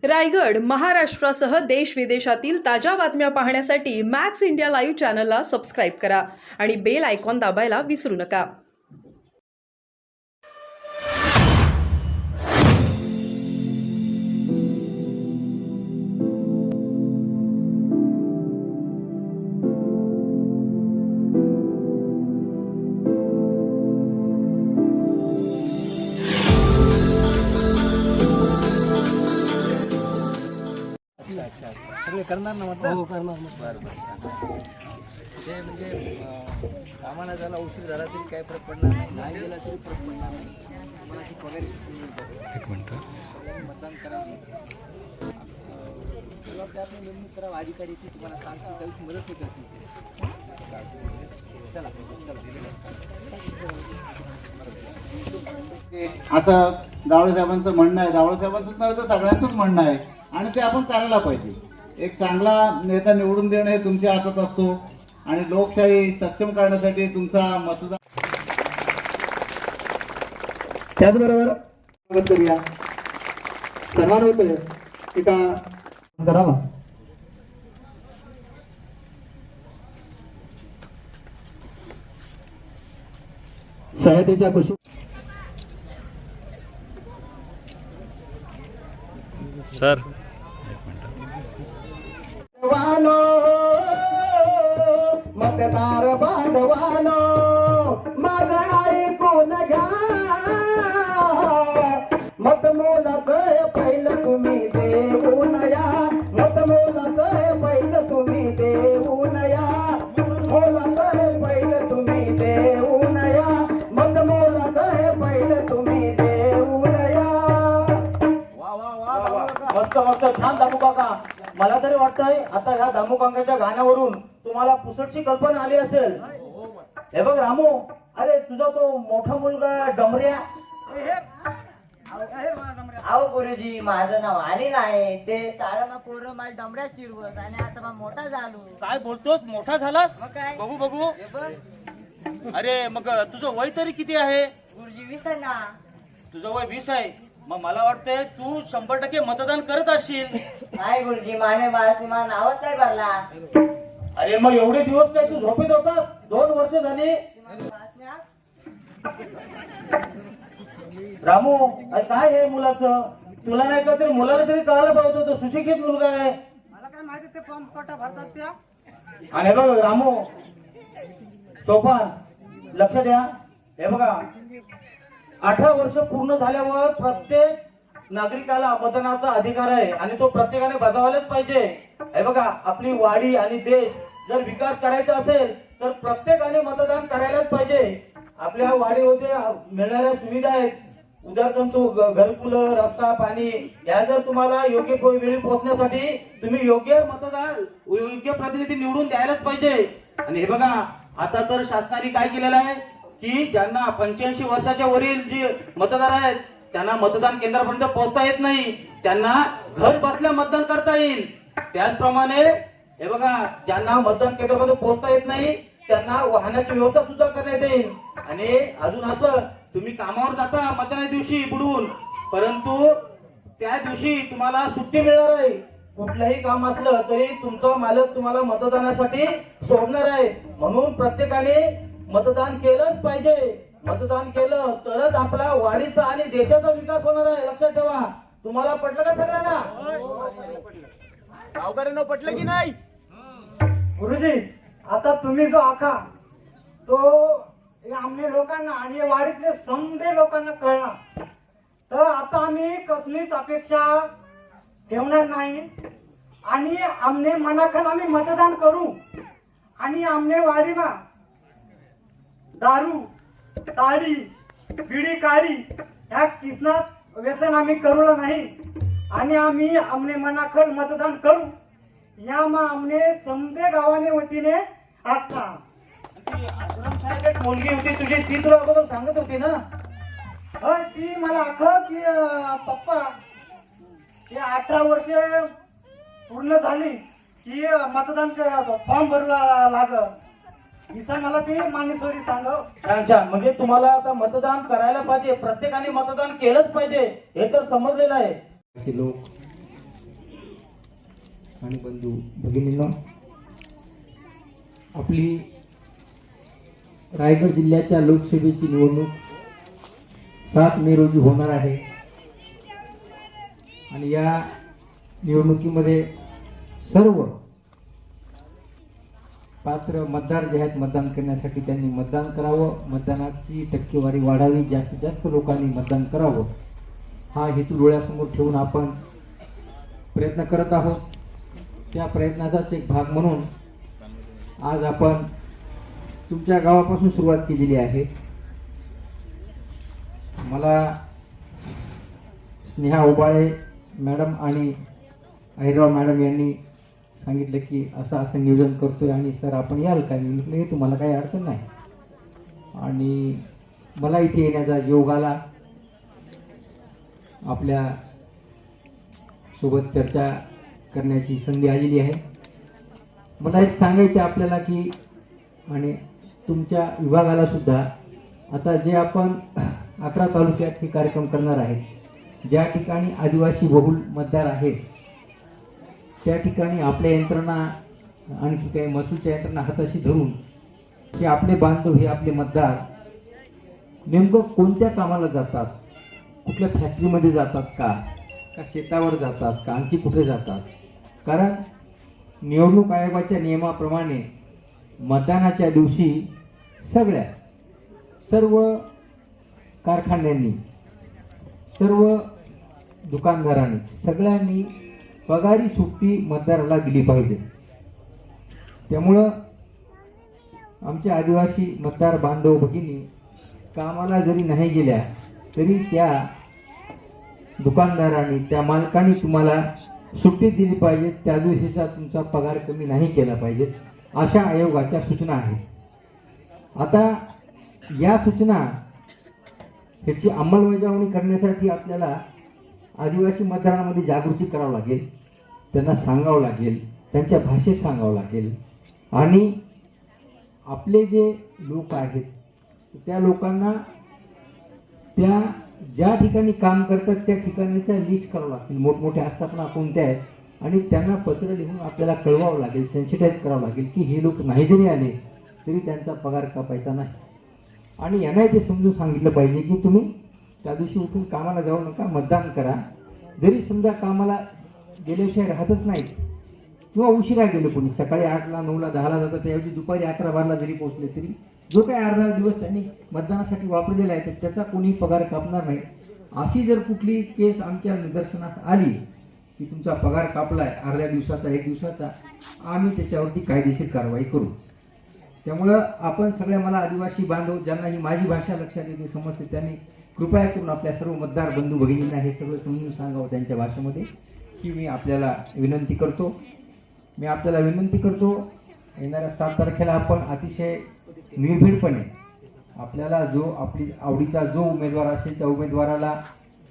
रायगड, महाराष्ट्रासह देश विदेशातील ताज्या बातम्या पाहण्यासाठी मॅक्स इंडिया लाईव्ह चॅनलला सबस्क्राईब करा आणि बेल आयकॉन दाबायला विसरू नका. सगळे करणार ना म्हटलं. हो करणार ना. बरं बरं. ते म्हणजे कामाला झाला उशीर झाला तरी काही फरक पडणार नाही, नाही गेला तरी फरक पडणार नाही. मला ती पगारी सुट्टी मिळते. एक मिनटं. मतदान करावं, आपली नेमणूक करावं. अधिकारी ती तुम्हाला सांगते त्याची मदत होत असते. चला आता दावळे साहेबांचं म्हणणं आहे, दावळे साहेबांचंच नव्हे तर सगळ्यांचंच म्हणणं आहे आणि ते आपण करायला पाहिजे. एक चांगला नेता निवडून देणं हे तुमच्या हातात असतो आणि लोकशाही सक्षम करण्यासाठी तुमचा मतदान. त्याचबरोबर करूया सन्मान होतोय एका करावा. सह्याद्रीच्या खुशी सर वानो मतदार बांधवानो माझा ऐकून घ्या. मतमोलाचं पहिलं तुम्ही देऊन या. मतमोलाचं पहिलं तुम्ही देऊन या. मोलाचं पहिलं तुम्ही देऊन या. मतमोलाचं पहिलं तुम्ही देऊन या. मस्त मस्त छान दामू काका. मला तरी वाटतंय आता ह्या दामू काकाच्या गाण्यावरून तुम्हाला पुसटची कल्पना आली असेल. हे बघ रामू, अरे तुझा तो मोठा मुलगा डमऱ्या. अहो गुरुजी, माझं नाव अनिल आहे. ते शाळेमा पोरं माझ्या डमऱ्यात चिरवत आणि आता मग मोठा झालो. काय बोलतोस? मोठा झालास? मग काय? बघू बघू. हे बघ अरे मग तुझं वय तरी किती आहे? गुरुजी, विसर ना. तुझं वय 20 आहे. मग मला वाटतंय तू 100% मतदान करत असशील. नाही गुरुजी, माने बाळाची मला नावच नाही भरला. अरे मग एवढे दिवस काय तू झोपेत होतास? 2 वर्ष झाली. रामू, अरे काय हे मुलाचं? तुला नाही का तरी मुलाला तरी कळायला पाहिजे होतं. सुशिक्षित मुलगा आहे. मला काय माहिती ते फॉर्म कोटा भरतात त्या. आणि हे बघ रामू, सोपान लक्ष द्या. हे बघा, 18 वर्ष पूर्ण झाल्यावर प्रत्येक नागरिकाला मतदानाचा अधिकार आहे आणि तो प्रत्येकाने बजावलाच पाहिजे. हे बघा, आपली वाडी आणि देश जर विकास करायचा असेल तर प्रत्येकाने मतदान करायलाच पाहिजे. आपल्या वाडीमध्ये मिळणाऱ्या सुविधा आहेत, उदाहरणार्थ घरकुलं, रस्ता, पाणी, या जर तुम्हाला योग्य वेळी पोहोचण्यासाठी तुम्ही योग्य प्रतिनिधी निवडून द्यायलाच पाहिजे. आणि हे बघा, आता तर शासनाने काय केलेलं आहे की ज्यांना 85 वर्षाच्या वरील जे मतदार आहेत त्यांना मतदान केंद्रापर्यंत पोहोचता येत नाही, त्यांना घर बसल्या मतदान करता येईल. त्याचप्रमाणे हे बघा, ज्यांना मतदान केंद्रापर्यंत पोहोचता येत नाही त्यांना वाहनाची व्यवस्था सुद्धा करण्यात येईल. आणि अजून असं, तुम्ही कामावर जाता मतदाना दिवशी बुडून, परंतु त्या दिवशी तुम्हाला सुट्टी मिळणार आहे. कुठलंही काम असलं तरी तुमचा मालक तुम्हाला मतदानासाठी सोडणार आहे. म्हणून प्रत्येकाने मतदान केलंच पाहिजे. मतदान केलं तरच आपला वाडीचा आणि देशाचा विकास होणार आहे. लक्षात ठेवा. तुम्हाला पटलं का सगळ्यांना? गावकऱ्यांना पटलं की नाही? गुरुजी, आता तुम्ही जो आखा तो आमच्या लोकांना आणि वाडीतले समजे लोकांना कळणार. तर आता आम्ही कसलीच अपेक्षा ठेवणार नाही आणि आमने मनाखाल आम्ही मतदान करू. आणि आमने वाडीमा दारू, ताडी, बिडी, काडी ह्या किसनात व्यसन आम्ही करूला नाही. आणि आम्ही आमने मनाखाल मतदान करू. या मग आमने समजे गावाने वतीने आता आश्रम शाळेत मुलगी होती तुझी, ती तुला अगोदर सांगत होती ना? ती मला आख की पप्पा ते 18 वर्ष पूर्ण झाली की मतदान फॉर्म भरला लागल. विसा मला ते मानेश्वरी सांगव. छान छान. म्हणजे तुम्हाला आता मतदान करायला पाहिजे, प्रत्येकाने मतदान केलंच पाहिजे हे तर समजलेलं आहे. लोक आणि बंधू भगिनींनो, आपली रायगड जिल्ह्याच्या लोकसभेची निवडणूक 7 मे रोजी होणार आहे आणि या निवडणुकीमध्ये सर्व पात्र मतदार जे आहेत मतदान करण्यासाठी त्यांनी मतदान करावं, मतदानाची टक्केवारी वाढावी, जास्तीत जास्त लोकांनी मतदान करावं हा हेतू डोळ्यासमोर ठेवून आपण प्रयत्न करत आहोत. त्या प्रयत्नाचाच एक भाग म्हणून आज आपण तुमच्या गावापासून सुरुवात केलेली आहे. मला स्नेहा उबाळे मॅडम आणि अहिरराव मॅडम यांनी सांगितलं की असं नियोजन करतोय आणि सर आपण याल काय? मी म्हटलं हे तुम्हाला काही अडचण नाही. आणि मला इथे येण्याचा योग आला. आपल्या सोबत चर्चा करण्याची संधी आलेली आहे. मला एक सांगायचे आपल्याला की आणि तुमच्या विभागाला सुद्धा आता जे आपण 11 तालुक्यात हे कार्यक्रम करणार आहे, ज्या ठिकाणी आदिवासी बहुल मतदार आहेत त्या ठिकाणी आपल्या यंत्रणा आणखी काही महसूलच्या यंत्रणा हाताशी धरून की आपले बांधव हे आपले मतदार नेमकं कोणत्या कामाला जातात, कुठल्या फॅक्टरीमध्ये जातात का शेतावर जातात का आणखी कुठे जातात. कारण निवडणूक आयोगाच्या नियमाप्रमाणे मतदानाच्या दिवशी सर्व कारखान्यांनी, सर्व दुकानदारांनी, सगळ्यांनी पगारी सुट्टी मतदाराला दिली पाहिजे. त्यामुळं आमचे आदिवासी मतदार बांधव भगिनी कामाला जरी नाही गेल्या तरी त्या दुकानदारांनी, त्या मालकांनी तुम्हाला सुट्टी दिली पाहिजे. त्या दिवशीचा तुमचा पगार कमी नाही केला पाहिजे, अशा आयोगाच्या सूचना आहेत. आता या सूचना ह्याची अंमलबजावणी करण्यासाठी आपल्याला आदिवासी मतदारांमध्ये जागृती करावं लागेल, त्यांना सांगावं लागेल, त्यांच्या भाषेत सांगावं लागेल. आणि आपले जे लोक आहेत त्या लोकांना त्या ज्या ठिकाणी काम करतात त्या ठिकाणीच्या लिस्ट करावं लागतील, मोठमोठ्या आस्थापना कोणत्या आहेत, आणि त्यांना पत्र लिहून आपल्याला कळवावं लागेल, सेन्सिटाईज करावं लागेल की हे लोक नाही जरी आले तरी त्यांचा पगार कापायचा नाही. आणि यांना ते समजून सांगितलं पाहिजे की तुम्ही त्या दिवशी उठून कामाला जाऊ नका, मतदान करा. जरी समजा कामाला गेल्याशिवाय राहतच नाहीत किंवा उशिरा गेले, कोणी सकाळी 8ला 9ला 10ला जातात त्याऐवजी दुपारी 11-12ला जरी पोहोचले तरी जो काही अर्धा दिवस त्यांनी मतदानासाठी वापरलेला आहे तर त्याचा कोणी पगार कापणार नाही. अशी जर कुठली केस आमच्या निदर्शनास आली की तुमचा पगार कापलाय अर्ध्या दिवसाचा, 1 दिवसाचा, आम्ही त्याच्यावरती कायदेशीर कारवाई करू. त्यामुळं आपण सगळ्या, मला आदिवासी बांधव ज्यांना ही माझी भाषा लक्षात येते, समजते, त्यांनी कृपया करून आपल्या सर्व मतदार बंधू भगिनींना हे सगळं समजून सांगावं त्यांच्या भाषेमध्ये, ही मी आपल्याला विनंती करतो. मी आपल्याला विनंती करतो येणाऱ्या 7 तारखेला आपण अतिशय निर्भीडपणे आपल्याला जो आपली आवडीचा जो उमेदवार असेल त्या उमेदवाराला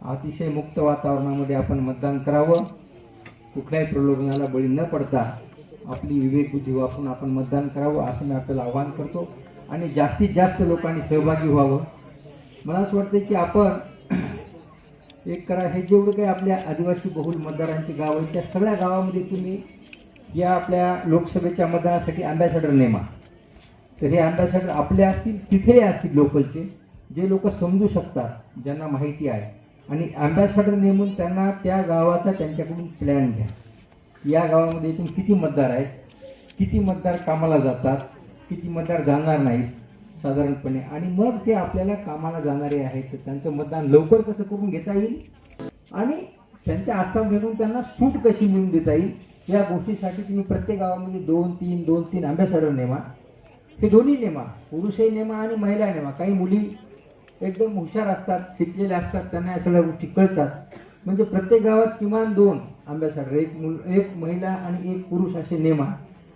अतिशय मुक्त वातावरणामध्ये आपण मतदान करावं. कुठल्याही प्रलोभनाला बळी न पडता आपली विवेकबुद्धी वापरून आपण मतदान करावं असं मी आपल्याला आवाहन करतो. आणि जास्तीत जास्त लोकांनी सहभागी व्हावं. मला असं वाटतं की आपण एक करा, हे जेवढं काही आपल्या आदिवासी बहुल मतदारांची गाव आहेत त्या सगळ्या गावामध्ये तुम्ही या आपल्या लोकसभेच्या मतदानासाठी अँबॅसेडर नेमा. तर हे अँबॅसेडर आपले असतील, तिथे असतील लोकलचे, जे लोक समजू शकतात, ज्यांना माहिती आहे, आणि अँबॅसेडर नेमून त्यांना त्या गावाचा त्यांच्याकडून प्लॅन घ्या. या गावामध्ये इथून किती मतदार आहेत, किती मतदार कामाला जातात, किती मतदार जाणार नाहीत साधारणपणे, आणि मग ते आपल्याला कामाला जाणारे आहेत तर त्यांचं मतदान लवकर कसं करून घेता येईल आणि त्यांच्या आस्थापनेतून त्यांना सूट कशी मिळवून देता येईल या गोष्टीसाठी तुम्ही प्रत्येक गावामध्ये 2-3 अँबॅसेडर नेमा. हे दोन्ही नेमा, पुरुषही नेमा आणि महिला नेमा. काही मुली एकदम हुशार असतात, शिकलेल्या असतात, त्यांना या सगळ्या गोष्टी कळतात. म्हणजे प्रत्येक गावात किमान 2 अँबॅसेडर, एक महिला आणि 1 पुरुष असे नेमा.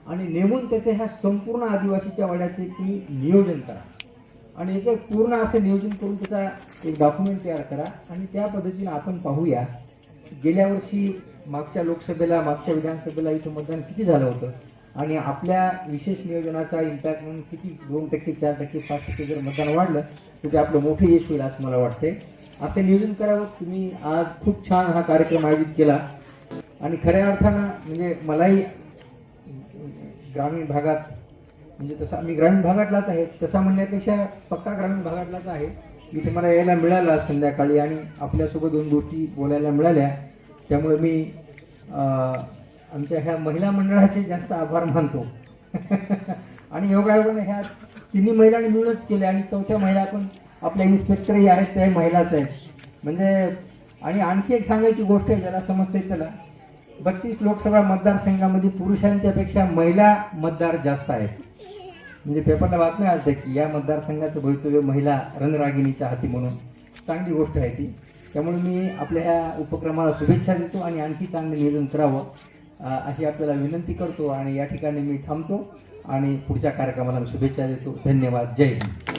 आणि नेमून त्याचे ह्या संपूर्ण आदिवासीच्या वाड्याचे तुम्ही नियोजन करा आणि याचं पूर्ण असं नियोजन करून त्याचा एक डॉक्युमेंट तयार करा. आणि त्या पद्धतीने आपण पाहूया गेल्या वर्षी मागच्या लोकसभेला, मागच्या विधानसभेला इथं मतदान किती झालं होतं आणि आपल्या विशेष नियोजनाचा इम्पॅक्ट म्हणून किती 2%, 4%, 5% जर मतदान वाढलं तर ते आपलं मोठं यश होईल असं मला वाटते. असं नियोजन करावं. तुम्ही आज खूप छान हा कार्यक्रम आयोजित केला. आणि खऱ्या अर्थानं म्हणजे मलाही ग्रामीण भागात म्हणजे तसा मी ग्रामीण भागातलाच आहे, तसा म्हणण्यापेक्षा पक्का ग्रामीण भागातलाच आहे. इथे मला यायला मिळालं संध्याकाळी आणि आपल्यासोबत 2 गोष्टी बोलायला मिळाल्या. त्यामुळे मी आमच्या ह्या महिला मंडळाचे जास्त आभार मानतो. आणि योगायोगाने ह्या 3 महिलांनी मिळूनच केले आणि 4थ्या महिला पण आपल्या इन्स्पेक्टरही आहेत, त्या महिलाच आहेत. म्हणजे आणि आणखी एक सांगायची गोष्ट आहे ज्याला समजते त्याला, 32 लोकसभा मतदारसंघामध्ये पुरुषांच्या पेक्षा महिला मतदार जास्त आहेत. म्हणजे पेपरला बातम्या आल्या की या मतदारसंघाचं भवितव्य महिला रणरागिणीच्या हाती म्हणून. चांगली गोष्ट आहे ती. त्यामुळे मी आपल्या ह्या उपक्रमाला शुभेच्छा देतो आणि आणखी चांगलं नियोजन करावं अशी आपल्याला विनंती करतो आणि या ठिकाणी मी थांबतो आणि पुढच्या कार्यक्रमाला शुभेच्छा देतो. धन्यवाद. जय हिंद.